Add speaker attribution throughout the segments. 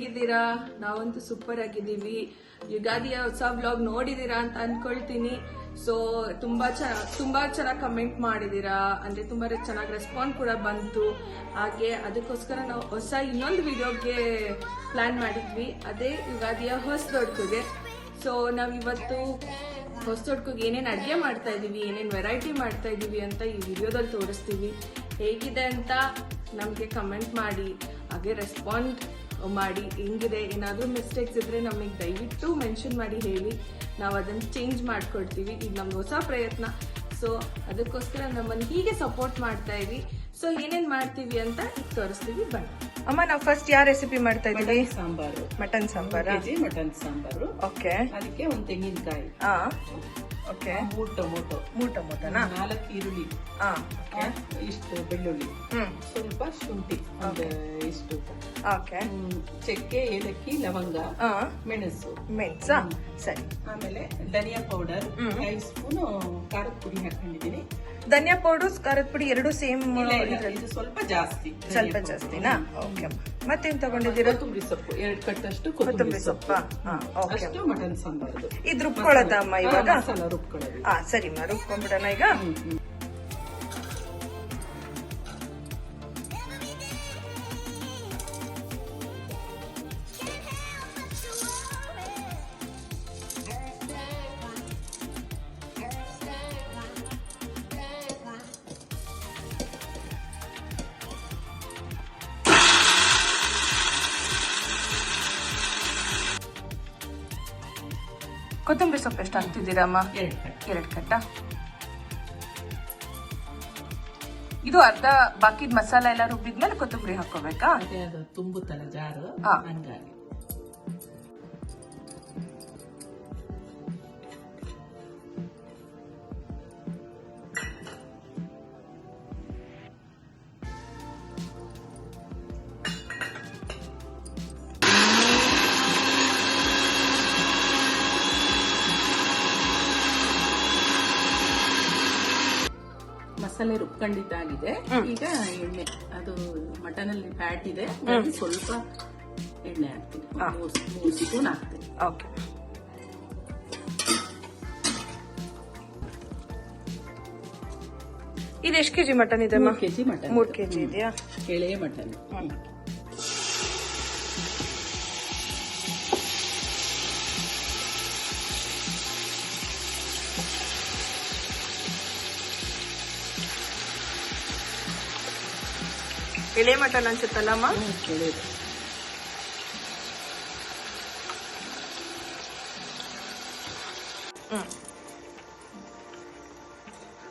Speaker 1: ಹೇಗಿದ್ದೀರಾ? ನಾವಂತೂ ಸೂಪರ್ ಆಗಿದ್ದೀವಿ. ಯುಗಾದಿಯ ಹೊಸ ವ್ಲಾಗ್ ನೋಡಿದೀರಾ ಅಂತ ಅನ್ಕೊಳ್ತೀನಿ. ಸೊ ತುಂಬಾ ಚೆನ್ನಾಗಿ ಕಮೆಂಟ್ ಮಾಡಿದೀರಾ, ಅಂದ್ರೆ ತುಂಬಾ ಚೆನ್ನಾಗಿ ರೆಸ್ಪಾನ್ಸ್ ಕೂಡ ಬಂತು. ಹಾಗೆ ಅದಕ್ಕೋಸ್ಕರ ನಾವು ಹೊಸ ಇನ್ನೊಂದು ವಿಡಿಯೋಗೆ ಪ್ಲಾನ್ ಮಾಡಿದ್ವಿ, ಅದೇ ಯುಗಾದಿಯ ಹೊಸದೊಡ್ಕುಗೆ. ಸೊ ನಾವಿವತ್ತು ಹೊಸದೊಡ್ಕುಗೆ ಏನೇನು ಅಡುಗೆ ಮಾಡ್ತಾ ಇದೀವಿ, ಏನೇನು ವೆರೈಟಿ ಮಾಡ್ತಾ ಇದೀವಿ ಅಂತ ಈ ವಿಡಿಯೋದಲ್ಲಿ ತೋರಿಸ್ತೀವಿ. ಹೇಗಿದೆ ಅಂತ ನಮಗೆ ಕಮೆಂಟ್ ಮಾಡಿ, ಹಾಗೆ ರೆಸ್ಪಾಂಡ್ ಮಾಡಿ. ಹೆಂಗಿದೆ, ಏನಾದರೂ ಮಿಸ್ಟೇಕ್ಸ್ ಇದ್ರೆ ನಮಗೆ ದಯವಿಟ್ಟು ಮೆನ್ಷನ್ ಮಾಡಿ ಹೇಳಿ, ನಾವು ಅದನ್ನು ಚೇಂಜ್ ಮಾಡ್ಕೊಡ್ತೀವಿ. ಇದು ನಮ್ದು ಹೊಸ ಪ್ರಯತ್ನ. ಸೊ ಅದಕ್ಕೋಸ್ಕರ ನಮ್ಮನ್ನು ಹೀಗೆ ಸಪೋರ್ಟ್ ಮಾಡ್ತಾ ಇರಿ. ಸೊ ಏನೇನ್ ಮಾಡ್ತೀವಿ ಅಂತ ಈಗ ತೋರಿಸ್ತೀವಿ ಬನ್ನಿ. ಅಮ್ಮ, ನಾವು ಫಸ್ಟ್ ಯಾವ ರೆಸಿಪಿ ಮಾಡ್ತಾ ಇದೀವಿ?
Speaker 2: Sambar,
Speaker 1: mutton sambar.
Speaker 2: Mutton sambar.
Speaker 1: Okay,
Speaker 2: ಅದಕ್ಕೆ ಒಂದು ತೆಂಗಿನಕಾಯಿ,
Speaker 1: ಓಕೆ,
Speaker 2: 3 ಟೊಮೊಟೊನಾ, 4 ಈರುಳ್ಳಿ, ಇಷ್ಟು ಬೆಳ್ಳುಳ್ಳಿ, ಸ್ವಲ್ಪ ಶುಂಠಿ, ಇಷ್ಟು, ಚಕ್ಕೆ, ಏಲಕ್ಕಿ, ಲವಂಗ, ಮೆಣಸು.
Speaker 1: ಸರಿ.
Speaker 2: ಆಮೇಲೆ ಧನಿಯಾ ಪೌಡರ್ 5 ಸ್ಪೂನ್ ಖಾರದ ಪುಡಿ ಹಾಕೊಂಡಿದ್ದೀನಿ.
Speaker 1: ಧನಿಯಾ ಪೌಡರ್, ಖಾರದ ಪುಡಿ ಎರಡು ಸೇಮ್?
Speaker 2: ಇದು ಸ್ವಲ್ಪ ಜಾಸ್ತಿ,
Speaker 1: ಸ್ವಲ್ಪ ಜಾಸ್ತಿನಾ? ಓಕೆ. ಮತ್ತೇನ್ ತಗೊಂಡಿದ್ದೀರಾ?
Speaker 2: ಕೊತ್ತಂಬರಿ ಸೊಪ್ಪು 2 ಕಟ್ಟಷ್ಟು
Speaker 1: ಕೊತ್ತಂಬರಿ ಸೊಪ್ಪು.
Speaker 2: ಅಷ್ಟು ಮಟನ್ ಸಾಂಬಾರದು.
Speaker 1: ಇದು ರುಬ್ಕೊಳ್ಳೋದ ಅಮ್ಮ ಇವಾಗ?
Speaker 2: ಮಸಾಲ ರುಬ್ಕೊಳ್ಳೋದು.
Speaker 1: ಸರಿ, ರುಬ್ಕೊಂಡ್ಬಿಡೋಣ ಈಗ. ಕೊತ್ತಂಬರಿ ಸೊಪ್ಪು ಎಷ್ಟು ಹಾಕ್ತಿದ್ದೀರಮ್ಮ? 2 ಕಟ್ಟ. ಇದು ಅರ್ಧ, ಬಾಕಿದ್ ಮಸಾಲ ಎಲ್ಲ ರುಬ್ಬಿದ್ಮೇಲೆ ಕೊತ್ತಂಬರಿ ಹಾಕೋಬೇಕಾ?
Speaker 2: ಅದು ತುಂಬುತ್ತಲ್ಲ ಜಾರು, ಹಂಗಾಗಿ. ಮಸಾಲೆ ರುಬ್ಕೊಂಡಿದ್ದಾಗಿದೆ. ಈಗ ಎಣ್ಣೆ, ಅದು ಮಟನ್ ಅಲ್ಲಿ ಫ್ಯಾಟ್ ಇದೆ, ಸ್ವಲ್ಪ ಎಣ್ಣೆ ಹಾಕ್ತೀನಿ. 3 ಸ್ಪೂನ್ ಹಾಕ್ತೀನಿ.
Speaker 1: ಓಕೆ. ಇದು ಎಷ್ಟು ಕೆಜಿ ಮಟನ್ ಇದೆ?
Speaker 2: 3 ಕೆಜಿ ಮಟನ್.
Speaker 1: 3 ಕೆಜಿ ಇದೆಯಾ?
Speaker 2: ಎಳೆಯ ಮಟನ್.
Speaker 1: ಎಳೆ ಮಟನ್ ಅನ್ಸುತ್ತಲ್ಲಮ್ಮ?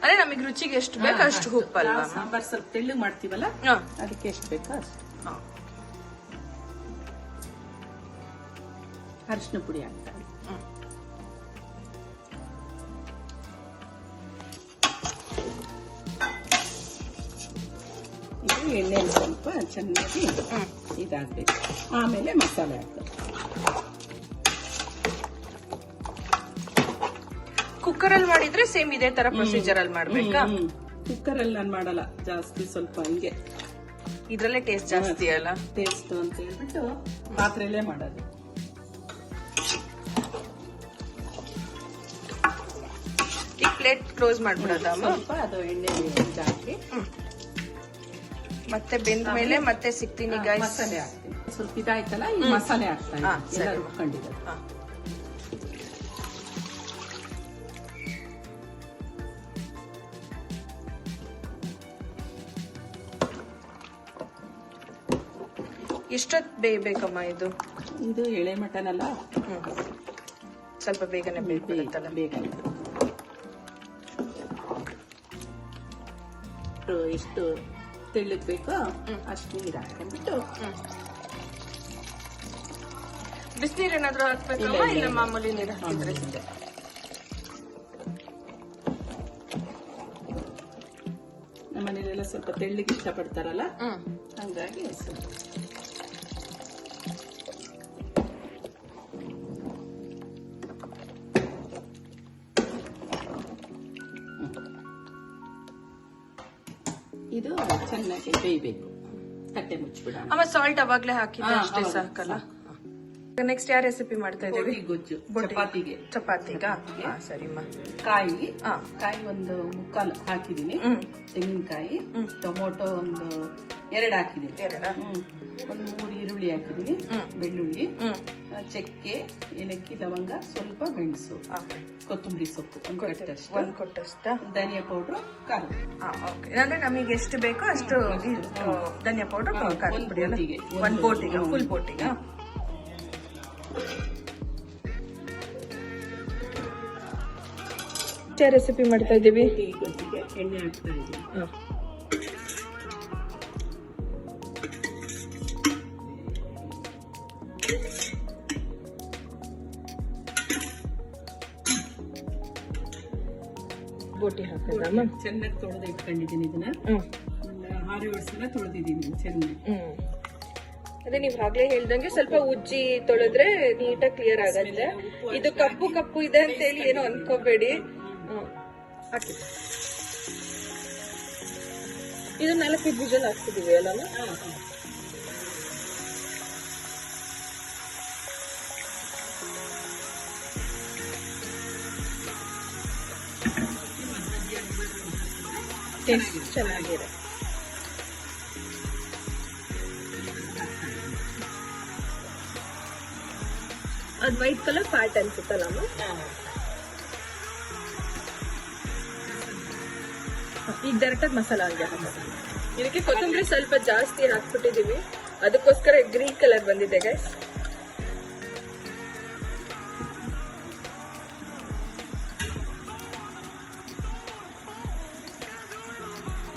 Speaker 1: ಅದೇ ನಮಗೆ ರುಚಿಗೆ ಎಷ್ಟು ಬೇಕು ಅಷ್ಟು ಉಪ್ಪಲ್ಲ.
Speaker 2: ಸಾಂಬಾರ್ ಸ್ವಲ್ಪ ತೆಳ್ಳು ಮಾಡ್ತೀವಲ್ಲ, ಅದಕ್ಕೆ ಎಷ್ಟು ಬೇಕೋ ಅಷ್ಟು. ಅರಿಶಿನ ಪುಡಿ ಹಾಕ್ತಾರೆ. ಇದು ಎಣ್ಣೆಯಲ್ಲಿ ಸ್ವಲ್ಪ ಚೆನ್ನಾಗಿ ಇದಾಗಬೇಕು. ಆಮೇಲೆ ಮಸಾಲೆ ಹಾಕ್ತಾರೆ.
Speaker 1: ಕುಕ್ಕರ್ ಅಲ್ಲಿ ಮಾಡಿದ್ರೆ ಸೇಮ್ ಇದೇ ತರ ಪ್ರೊಸೀಜರ್ ಅಲ್ಲಿ ಮಾಡ್ಬೇಕಾ?
Speaker 2: ಕುಕ್ಕರ್ ಅಲ್ಲಿ ನಾನು ಮಾಡಲ್ಲ, ಜಾಸ್ತಿ ಸ್ವಲ್ಪ ಹಿಂಗೆ,
Speaker 1: ಇದ್ರಲ್ಲೇ ಟೇಸ್ಟ್ ಜಾಸ್ತಿ ಅಲ್ಲ?
Speaker 2: ಟೇಸ್ಟ್ ಅಂತ ಹೇಳ್ಬಿಟ್ಟು ಪಾತ್ರೆಯಲ್ಲೇ ಮಾಡೋದು.
Speaker 1: ಈ ಪ್ಲೇಟ್ ಕ್ಲೋಸ್ ಮಾಡ್ಬಿಡೋದ?
Speaker 2: ಸ್ವಲ್ಪ ಅದು ಎಣ್ಣೆ ಹಾಕಿ
Speaker 1: ಮತ್ತೆ ಬೆಂದ ಮೇಲೆ ಮತ್ತೆ ಸಿಗ್ತೀನಿ.
Speaker 2: ಮಸಾಲೆ ಹಾಕ್ತೀನಿ. ಸ್ವಲ್ಪ ಇದಾಯ್ತಲ್ಲ, ಈ ಮಸಾಲೆ ಹಾಕ್ತೀನಿ. ಎಲ್ಲ ರುಬ್ಕೊಂಡಿರೋದು.
Speaker 1: ಎಷ್ಟೊತ್ತು ಬೇಯಬೇಕಮ್ಮ ಇದು?
Speaker 2: ಇದು ಎಳೆ ಮಟನ್ ಅಲ್ಲ,
Speaker 1: ಸ್ವಲ್ಪ ಬೇಗನೆ ಬೇಕಲ್ಲ?
Speaker 2: ಬೇಗ. ಎಷ್ಟು ತೆಳ್ಳಗ್ ಬೇಕೋ ಅಷ್ಟು ನೀರು ಹಾಕೊಂಡ್ಬಿಟ್ಟು.
Speaker 1: ಬಿಸಿನೀರು ಏನಾದ್ರು ಹಾಕ್ಬೇಕಮ್ಮ? ಇಲ್ಲ ಮಾಮೂಲಿ ನೀರು ಹಾಕಿದ್ರೆ?
Speaker 2: ನಮ್ಮ ಮನೇಲೆಲ್ಲ ಸ್ವಲ್ಪ ತೆಳ್ಳಗೆ ಇಷ್ಟಪಡ್ತಾರಲ್ಲ, ಹಂಗಾಗಿ ಇದು ಚೆನ್ನಾಗಿ ಬೇಯಬೇಕು. ತಟ್ಟೆ ಮುಚ್ಚಿಬಿಡ.
Speaker 1: ಅಮ್ಮ ಸಾಲ್ಟ್ ಅವಾಗ್ಲೇ ಹಾಕಿದ್ರೆ ಅಷ್ಟೇ ಸಾಕಲ್ಲ? ನೆಕ್ಸ್ಟ್ ಯಾವ ರೆಸಿಪಿ ಮಾಡ್ತಾ ಇದೀವಿ?
Speaker 2: ಗೊಜ್ಜು ಚಪಾತಿಗ
Speaker 1: ಸರಿಮ್ಮ.
Speaker 2: ಕಾಯಿ ಒಂದು 3/4 ಹಾಕಿದೀನಿ, ತೆಂಗಿನಕಾಯಿ, ಟೊಮೊಟೊ ಒಂದು 2 ಹಾಕಿದೀನಿ, ಒಂದು 3 ಈರುಳ್ಳಿ ಹಾಕಿದೀನಿ, ಬೆಳ್ಳುಳ್ಳಿ, ಚಕ್ಕೆ, ಏಲಕ್ಕಿ, ಲವಂಗ, ಸ್ವಲ್ಪ ಮೆಣಸು, ಕೊತ್ತಂಬರಿ ಸೊಪ್ಪು ಒಂದು ಕೊಟ್ಟಷ್ಟ, ಧನಿಯಾ ಪೌಡ್ರು, ಖಾರ.
Speaker 1: ಅಂದ್ರೆ ನಮಗೆ ಎಷ್ಟು ಬೇಕೋ ಅಷ್ಟು ಧನಿಯಾ ಪೌಡರ್, ಖಾರದ ಪುಡಿ ಎಲ್ಲ ಒಂದು ಬೋಟಿಗೆ, ಫುಲ್ ಬೋಟಿಗೆ. ರೆಸಿಪಿ ಮಾಡ್ತಾ ಇದೀವಿ.
Speaker 2: ಗೊಜ್ಜಿಗೆ ಎಣ್ಣೆ ಹಾಕ್ತಾ ಇದೀವಿ.
Speaker 1: ಬೋಟಿ ಹಾಕೋದಮ್ಮ.
Speaker 2: ಚೆನ್ನಾಗಿ ತೊಳೆದು ಇಟ್ಕೊಂಡಿದ್ದೀನಿ ಇದನ್ನ. 6-7 ಸಲ ತೊಳೆದಿದ್ದೀನಿ ಚೆನ್ನಾಗಿ.
Speaker 1: ಅದೇ ನೀವ್ ಆಗ್ಲೇ ಹೇಳ್ದಂಗೆ ಸ್ವಲ್ಪ ಉಜ್ಜಿ ತೊಳೆದ್ರೆ ನೀಟಾಗಿ ಕ್ಲಿಯರ್ ಆಗತ್ತೆ. ಇದು ಕಪ್ಪು ಕಪ್ಪು ಇದೆ ಅಂತ ಹೇಳಿ ಏನೋ ಅನ್ಕೋಬೇಡಿ. ಹಾಕಿ ಇದು 4 ವಿಷಲ್ ಹಾಕ್ತಿದೀವಿ ಅಲ್ಲಮ್ಮ. ಟೇಸ್ಟ್ ಚೆನ್ನಾಗಿದೆ. ಅದು ವೈಟ್ ಕಲರ್ ಫ್ಯಾಟ್ ಅನ್ಸುತ್ತಲ್ಲಮ್ಮ. ಈಗ ಡೈರೆಕ್ಟಾಗಿ ಮಸಾಲ ಆಗಿ ಇದಕ್ಕೆ ಕೊತ್ತಂಬರಿ ಸ್ವಲ್ಪ ಜಾಸ್ತಿ ಹಾಕ್ಬಿಟ್ಟಿದೀವಿ, ಅದಕ್ಕೋಸ್ಕರ ಗ್ರೀನ್ ಕಲರ್ ಬಂದಿದೆ ಗೈಸ್.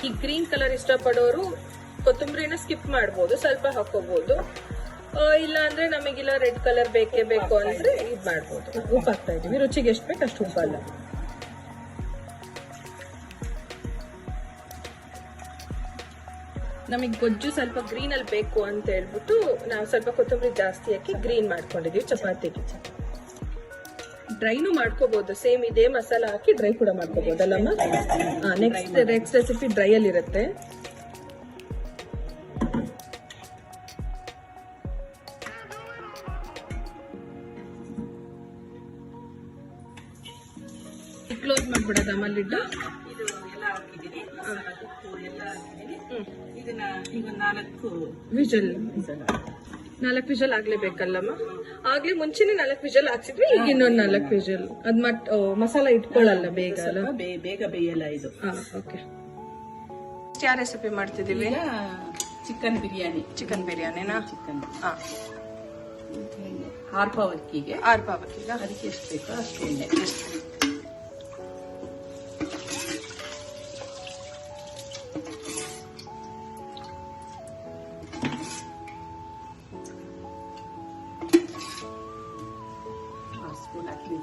Speaker 1: ಈ ಗ್ರೀನ್ ಕಲರ್ ಇಷ್ಟಪಡೋರು ಕೊತ್ತಂಬರಿನ ಸ್ಕಿಪ್ ಮಾಡ್ಬೋದು, ಸ್ವಲ್ಪ ಹಾಕೋಬಹುದು. ಇಲ್ಲ ಅಂದ್ರೆ ನಮಗಿಲ್ಲ ರೆಡ್ ಕಲರ್ ಬೇಕೇ ಬೇಕು ಅಂದ್ರೆ ಇದ್ ಮಾಡ್ಬೋದು. ಉಪ್ಪು ಹಾಕ್ತಾ ಇದೀವಿ, ರುಚಿಗೆ ಎಷ್ಟು ಬೇಕು ಅಷ್ಟು ಉಪ್ಪಲ್ಲ. ನಮಗೆ ಗೊಜ್ಜು ಸ್ವಲ್ಪ ಗ್ರೀನ್ ಅಲ್ಲಿ ಬೇಕು ಅಂತ ಹೇಳ್ಬಿಟ್ಟು ನಾವು ಸ್ವಲ್ಪ ಕೊತ್ತಂಬರಿ ಜಾಸ್ತಿ ಹಾಕಿ ಗ್ರೀನ್ ಮಾಡ್ಕೊಂಡಿದೀವಿ ಚಪಾತಿಗೆ. ಡ್ರೈನು ಮಾಡ್ಕೋಬಹುದು, ಸೇಮ್ ಇದೇ ಮಸಾಲ ಹಾಕಿ ಡ್ರೈ ಕೂಡ ಮಾಡ್ಕೋಬಹುದಲ್ಲಮ್ಮ. ನೆಕ್ಸ್ಟ್ ರೆಸಿಪಿ ಡ್ರೈ ಅಲ್ಲಿ ಇರುತ್ತೆ. ಕ್ಲೋಸ್ ಮಾಡ್ಬಿಡೋದಮ್ಮ ಲಿಡ್.
Speaker 2: ಇದು ಎಲ್ಲ ಹಾಕಿದ್ದೀನಿ, ಎಲ್ಲ ಹಾಕಿದ್ದೀನಿ. ಇದನ್ನ ಈಗ 4 ವಿಷಲ್
Speaker 1: 4 ವಿಷಲ್ ಆಗ್ಲೇಬೇಕಲ್ಲಮ್ಮ. ಆಗ್ಲೇ ಮುಂಚೆನೆ 4 ವಿಷಲ್ ಹಾಕ್ಸಿದ್ವಿ, ಈಗ ಇನ್ನೊಂದು 4 ವಿಷಲ್. ಅದ್ ಮಸಾಲ ಇಟ್ಕೊಳ್ಳಲ್ಲ ಬೇಗ ಅಲ್ಲ,
Speaker 2: ಬೇಗ ಬೇಯಲ್ಲ ಇದು.
Speaker 1: ಓಕೆ. ಯಾವ ರೆಸಿಪಿ ಮಾಡ್ತಿದೀವಿ?
Speaker 2: ಚಿಕನ್ ಬಿರಿಯಾನಿ.
Speaker 1: ಚಿಕನ್ ಬಿರಿಯಾನಿನಾ?
Speaker 2: ಚಿಕನ್
Speaker 1: 6 ಪಾವಕ್ಕಿಗೆ
Speaker 2: ಅದಕ್ಕೆ ಎಷ್ಟು ಬೇಕೋ ಅಷ್ಟು ಎಣ್ಣೆ.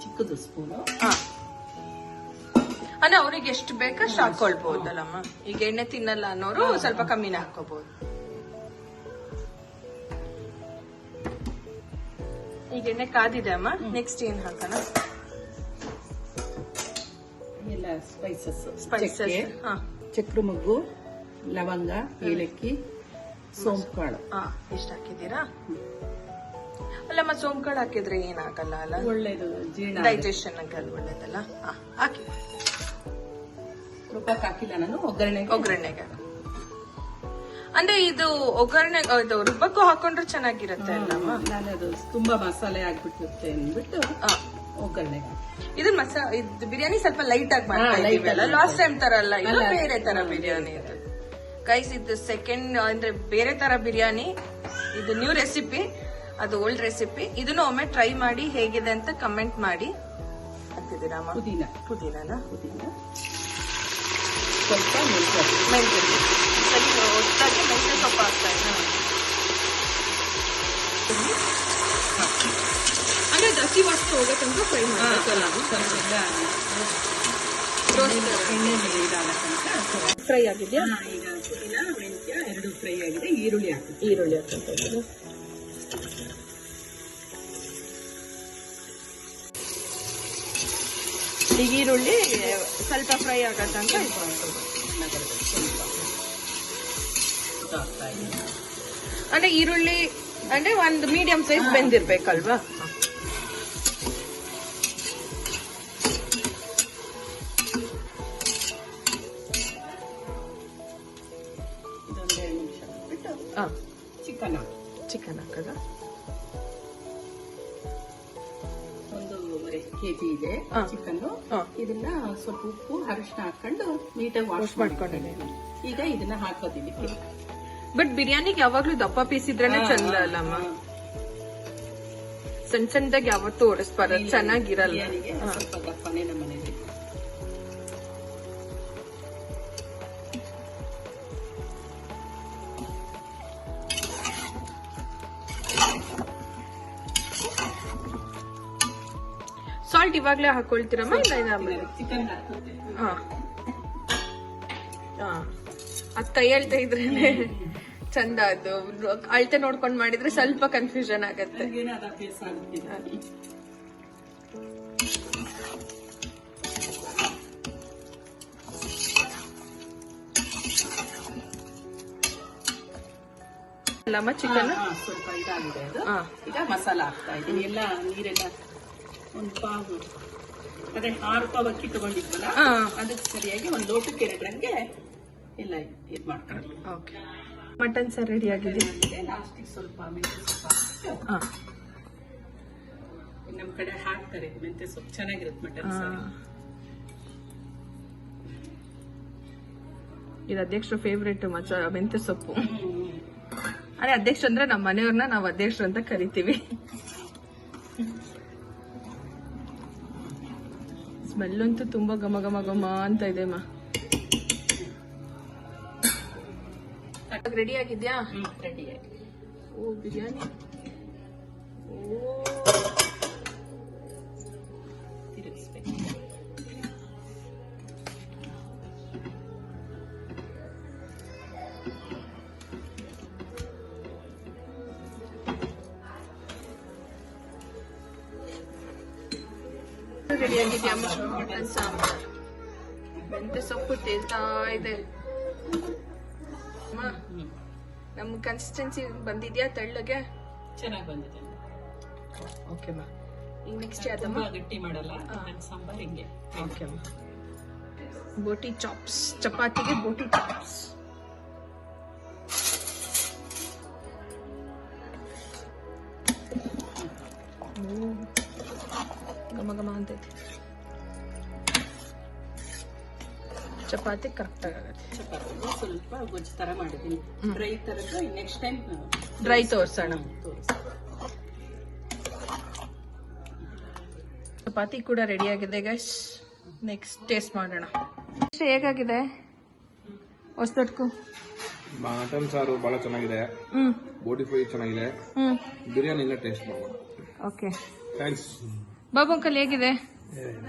Speaker 2: ಚಿಕ್ಕದು ಸ್ಪೂನು.
Speaker 1: ಅಂದ್ರೆ ಅವ್ರಿಗೆ ಎಷ್ಟು ಬೇಕಷ್ಟು ಹಾಕೊಳ್ಬಹುದಲ್ಲಮ್ಮ. ಈಗ ಎಣ್ಣೆ ತಿನ್ನಲ್ಲ ಅನ್ನೋರು ಸ್ವಲ್ಪ ಕಮ್ಮಿನೇ ಹಾಕೋಬಹುದು. ಈಗ ಎಣ್ಣೆ ಕಾದಿದೆ ಅಮ್ಮ, ನೆಕ್ಸ್ಟ್ ಏನ್ ಹಾಕೋಣ?
Speaker 2: ಎಲ್ಲ ಸ್ಪೈಸಸ್. ಚಕ್ರ ಮೊಗ್ಗು, ಲವಂಗ, ಏಲಕ್ಕಿ, ಸೋಂಪು ಕಾಳು.
Speaker 1: ಇಷ್ಟ ಹಾಕಿದೀರಾ? ಅಲ್ಲಮ್ಮ ಸೋಂಪು ಕಾಳು ಹಾಕಿದ್ರೆ ಏನಾಗಲ್ಲ ಅಲ್ಲ,
Speaker 2: ಒಳ್ಳೇದು, ಜೀರ್ಣ
Speaker 1: ಡೈಜೆಷನ್ ಆಗಲ್ಲ, ಒಳ್ಳೇದಲ್ಲ. ಹಾಕಿ.
Speaker 2: ರುಬ್ಬಕ್ಕೆ ಹಾಕಿಲ್ಲ ನಾನು, ಒಗ್ಗರಣೆಗೆ.
Speaker 1: ಅಂದ್ರೆ ಇದು ಒಗ್ಗರಣೆ ರುಬ್ಬಕ್ಕೂ ಹಾಕೊಂಡ್ರೆ ಚೆನ್ನಾಗಿರುತ್ತೆ ಅಲ್ಲಮ್ಮ.
Speaker 2: ನಾನು ಅದು ತುಂಬಾ ಮಸಾಲೆ ಆಗ್ಬಿಟ್ಟಿರುತ್ತೆ ಅಂದ್ಬಿಟ್ಟು ಒಗ್ಗರಣೆಗೆ.
Speaker 1: ಇದು ಬಿರಿಯಾನಿ ಸ್ವಲ್ಪ ಲೈಟ್ ಆಗಿ ಮಾಡ್ತಾ ಲಾಸ್ಟ್ ಟೈಮ್ ತರ ಅಲ್ಲ, ಇದು ಬೇರೆ ತರ ಬಿರಿಯಾನಿ ಇದು ಗೈಸ್. ಇದು ಸೆಕೆಂಡ್ ಅಂದ್ರೆ ಬೇರೆ ತರ ಬಿರಿಯಾನಿ. ಇದು ನ್ಯೂ ರೆಸಿಪಿ, ಅದು ಓಲ್ಡ್ ರೆಸಿಪಿ. ಇದನ್ನು ಒಮ್ಮೆ ಟ್ರೈ ಮಾಡಿ ಹೇಗಿದೆ ಅಂತ ಕಮೆಂಟ್ ಮಾಡಿ. ಹಾಕ್ತಿದ್ದೀರಾ ಪುದೀನ
Speaker 2: ಸ್ವಲ್ಪ
Speaker 1: ಮೆಂತ್ಯ ಒಟ್ಟಾಗಿ ಮೆಂತ್ಯ ಸೊಪ್ಪು ಹಾಕ್ತಾ ಇದ್ದೀನಿ. ಅಂದ್ರೆ ಹಸಿ ವಾಸನೆ ಹೋಗೋ ತನಕ ಫ್ರೈ ಮಾಡಬೇಕಲ್ಲ, ಫ್ರೈ ಆಗಿದೆಯಾ?
Speaker 2: ಈಗ ಪುದೀನ ಮೆಂತ್ಯ 2 ಫ್ರೈ ಆಗಿದೆ. ಈರುಳ್ಳಿ ಹಾಕ್ತಾ ಇದ್ದೀನಿ.
Speaker 1: ಈಗ ಈರುಳ್ಳಿ ಸ್ವಲ್ಪ ಫ್ರೈ ಆಗತ್ತಂತ ಅಂದ್ರೆ ಈರುಳ್ಳಿ ಅಂದ್ರೆ ಒಂದು ಮೀಡಿಯಂ ಸೈಜ್ ಬೆಂದಿರ್ಬೇಕಲ್ವಾ?
Speaker 2: ಇದೊಂದು 2 ನಿಮಿಷ ಬಿಟ್ಟು ಚಿಕನ್ ಹಾಕದ. 1.5 kg ಇದೆ ಚಿಕನ್. ಇದನ್ನ ಸ್ವಲ್ಪ ಉಪ್ಪು ಅರಿಶಿನ ಹಾಕೊಂಡು ನೀಟಾಗಿ ವಾಶ್ ಮಾಡ್ಕೊಂಡಿದ್ದೀನಿ. ಈಗ ಇದನ್ನ ಹಾಕೋದಿಲ್ಲ.
Speaker 1: ಬಟ್ ಬಿರಿಯಾನಿಗೆ ಯಾವಾಗ್ಲೂ ದಪ್ಪ ಪೀಸ್ ಇದ್ರೇನೆ ಚಂದ ಅಲ್ಲಮ್ಮ, ಸಣ್ಣ ಸಣ್ಣದಾಗಿ ಯಾವತ್ತೂ ಓಡಿಸ್ಬಾರ್ದು, ಚೆನ್ನಾಗಿರಲ್ಲ.
Speaker 2: ಬಿರಿಯಾನಿಗೆ ಸ್ವಲ್ಪ ದಪ್ಪನೇ ನಮ್ಮ ಮನೇಲಿ.
Speaker 1: ಸಾಲ್ಟ್ ಇವಾಗ್ಲೇ ಹಾಕೊಳ್ತೀರಮ್ಮ? ಇಲ್ಲ
Speaker 2: ಚಿಕನ್ ಹಾಕೋತೀನಿ.
Speaker 1: ಅದ್ ಕೈ ಅಳ್ತಾ ಇದ್ರೇನೆ ಚಂದ. ಅದು ಅಳತೆ ನೋಡ್ಕೊಂಡ್ ಮಾಡಿದ್ರೆ ಸ್ವಲ್ಪ ಕನ್ಫ್ಯೂಷನ್ ಆಗತ್ತೆ. ಅಲ್ಲಮ್ಮ ಚಿಕನ್
Speaker 2: ಸ್ವಲ್ಪ ಇದಾಗಿದೆ ಅದು. ಈಗ ಮಸಾಲ ಹಾಕ್ತಾ ಇದ್ದೀನಿ. ಎಲ್ಲ ನೀರೆಲ್ಲ ಒಂದು ಪಾವು, ಅದೇ 6 ಪಾವ್ ಅಕ್ಕಿ ತಗೊಂಡಿದ್ವಲ್ಲ, ಅದಕ್ಕೆ ಸರಿಯಾಗಿ 1 ಲೋಟಕ್ಕೆ 2 ರಂಗೆ ಎಲ್ಲ ಇದು ಮಾಡ್ಕೊಂಡು.
Speaker 1: ಓಕೆ, ಮಟನ್ ಸರ್ ರೆಡಿ ಆಗಿದೆ.
Speaker 2: ಲಾಸ್ಟಿಗೆ ಸ್ವಲ್ಪ ಮೆಂತ್ಯ ಸೊಪ್ಪು ಹಾಕ್ಬಿಟ್ಟು, ನಮ್ಮ ಕಡೆ ಹಾಕ್ತಾರೆ ಮೆಂತ್ಯ ಸೊಪ್ಪು, ಚೆನ್ನಾಗಿರುತ್ತೆ ಮಟನ್ ಸಾರು.
Speaker 1: ಇದು ಅಧ್ಯಕ್ಷರ ಫೇವ್ರೇಟ್ ಮೆಂತ್ಯ ಸೊಪ್ಪು. ಅದೇ ಅಧ್ಯಕ್ಷ ಅಂದ್ರೆ ನಮ್ಮ ಮನೆಯವ್ರನ್ನ ನಾವು ಅಧ್ಯಕ್ಷರು ಅಂತ ಕರಿತೀವಿ. ಸ್ಮೆಲ್ ಅಂತೂ ತುಂಬಾ ಘಮ ಘಮ ಘಮ ಅಂತ ಇದೆ ಅಮ್ಮ. ರೆಡಿ ಆಗಿದ್ಯಾ?
Speaker 2: ರೆಡಿ ಆಗಿ.
Speaker 1: ಓ ಬಿರಿಯಾನಿ. ಓ
Speaker 2: ತಿರುಗಿಸ್ಬೇಕು.
Speaker 1: ರೆಡಿ ಆಗಿದ್ಯಾ ಮಟನ್ ಸಾಂಬಾರ್? ಮೆಂತ್ಯ ಸೊಪ್ಪು ತೇಲ್ತಾ ಇದೆ. ನಮ್ ಕನ್ಸಿಸ್ಟೆನ್ಸಿ ಬಂದಿದ್ಯಾ ತೆಳ್ಳಗೆ?
Speaker 2: ಚೆನ್ನಾಗಿ ಬಂದಿದೆ.
Speaker 1: ಓಕೆ ಮಾ. ಈಗ ನೆಕ್ಸ್ಟ್ ಯಾವ್ದಮ್ಮ?
Speaker 2: ತುಂಬಾ ಗಟ್ಟಿ ಮಾಡಲ್ಲ ಸಾಂಬಾರ್, ಹಿಂಗೆ.
Speaker 1: ಓಕೆ ಮಾ. ಬೋಟಿ ಚಾಪ್ಸ್, ಚಪಾತಿಗೆ ಬೋಟಿ ಚಾಪ್ಸ್. ಘಮ ಘಮ ಅಂತೈತಿ. ಚಪಾತಿ ಕರೆಕ್ಟ್ ಆಗುತ್ತೆ.
Speaker 2: ಚಪಾತಿ ಸ್ವಲ್ಪ ಗೊಜ್ಜು ತರ ಮಾಡಿದ್ದೀನಿ. ಡ್ರೈ ತರದ್ದು ನೆಕ್ಸ್ಟ್ ಟೈಮ್
Speaker 1: ಡ್ರೈ ತೋರ್ಸೋಣ. ಚಪಾತಿ ಕೂಡ ರೆಡಿ ಆಗಿದೆ ಗೈಸ್. ನೆಕ್ಸ್ಟ್ ಟೇಸ್ಟ್ ಮಾಡೋಣ. ಹೇಗಾಗಿದೆ ಹೊಸದಟ್ಕು?
Speaker 3: ಮಟನ್ ಸಾರು ಬಹಳ ಚೆನ್ನಾಗಿದೆ. ಬೋಟಿ ಫ್ರೈ ಚೆನ್ನಾಗಿದೆ. ಬಿರಿಯಾನಿ ಎಲ್ಲ ಟೇಸ್ಟ್ ಮಾಡೋಣ.
Speaker 1: Okay,
Speaker 3: thanks.
Speaker 1: ಬಾಬು ಅಂಕಲ್ ಹೇಗಿದೆ?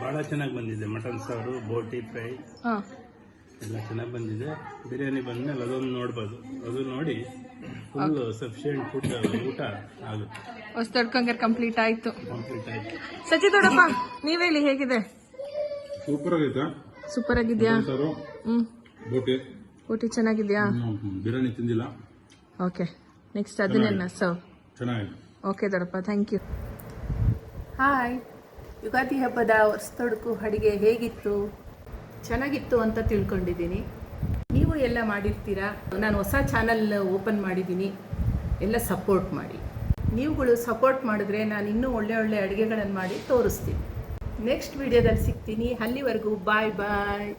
Speaker 4: ಬಹಳ ಚೆನ್ನಾಗಿ ಬಂದಿದೆ. ಮಟನ್ ಸಾರು, ಬೋಟಿ ಫ್ರೈ ಎಲ್ಲ ಚೆನ್ನಾಗಿ ಬಂದಿದೆ. ಬಿರಿಯಾನಿ ಬಂದ್ಮೇಲೆ ಅದೊಂದು ನೋಡ್ಬೋದು. ಅದು ನೋಡಿ ಫುಲ್ ಸಫಿಶಿಯಂಟ್ ಫುಡ್ ಊಟ ಆಗುತ್ತೆ.
Speaker 1: ಹೊಸದಡ್ಕಂಗಾರೆ ಕಂಪ್ಲೀಟ್ ಆಯ್ತು.
Speaker 4: ಕಂಪ್ಲೀಟ್ ಆಯ್ತು.
Speaker 1: ಸಚಿ ದೊಡ್ಡಪ್ಪ ನೀವ್ ಹೇಳಿ ಹೇಗಿದೆ?
Speaker 3: ಸೂಪರ್ ಆಗೈತೆ.
Speaker 1: ಸೂಪರ್ ಆಗಿದ್ಯಾ?
Speaker 3: ಸಾರು, ಬೋಟಿ
Speaker 1: ಬೋಟಿ ಚೆನ್ನಾಗಿದ್ಯಾ?
Speaker 3: ಬಿರಿಯಾನಿ ತಿಂದಿಲ್ಲ.
Speaker 1: ಓಕೆ, ನೆಕ್ಸ್ಟ್ ಅದನ್ನೆಲ್ಲ ಸರ್ವ್.
Speaker 3: ಚೆನ್ನಾಗಿದೆ.
Speaker 1: ಓಕೆ ದೊಡ್ಡಪ್ಪ, ಥ್ಯಾಂಕ್ ಯು.
Speaker 2: ಹಾಯ್, ಯುಗಾದಿ ಹಬ್ಬದ ಹೊಸತೊಡಕು ಅಡುಗೆ ಹೇಗಿತ್ತು? ಚೆನ್ನಾಗಿತ್ತು ಅಂತ ತಿಳ್ಕೊಂಡಿದ್ದೀನಿ. ನೀವು ಎಲ್ಲ ಮಾಡಿರ್ತೀರಾ. ನಾನು ಹೊಸ ಚಾನಲ್ ಓಪನ್ ಮಾಡಿದ್ದೀನಿ, ಎಲ್ಲ ಸಪೋರ್ಟ್ ಮಾಡಿ. ನೀವುಗಳು ಸಪೋರ್ಟ್ ಮಾಡಿದ್ರೆ ನಾನು ಇನ್ನೂ ಒಳ್ಳೆ ಒಳ್ಳೆ ಅಡುಗೆಗಳನ್ನು ಮಾಡಿ ತೋರಿಸ್ತೀನಿ. ನೆಕ್ಸ್ಟ್ ವಿಡಿಯೋದಲ್ಲಿ ಸಿಗ್ತೀನಿ. ಅಲ್ಲಿವರೆಗೂ ಬಾಯ್ ಬಾಯ್.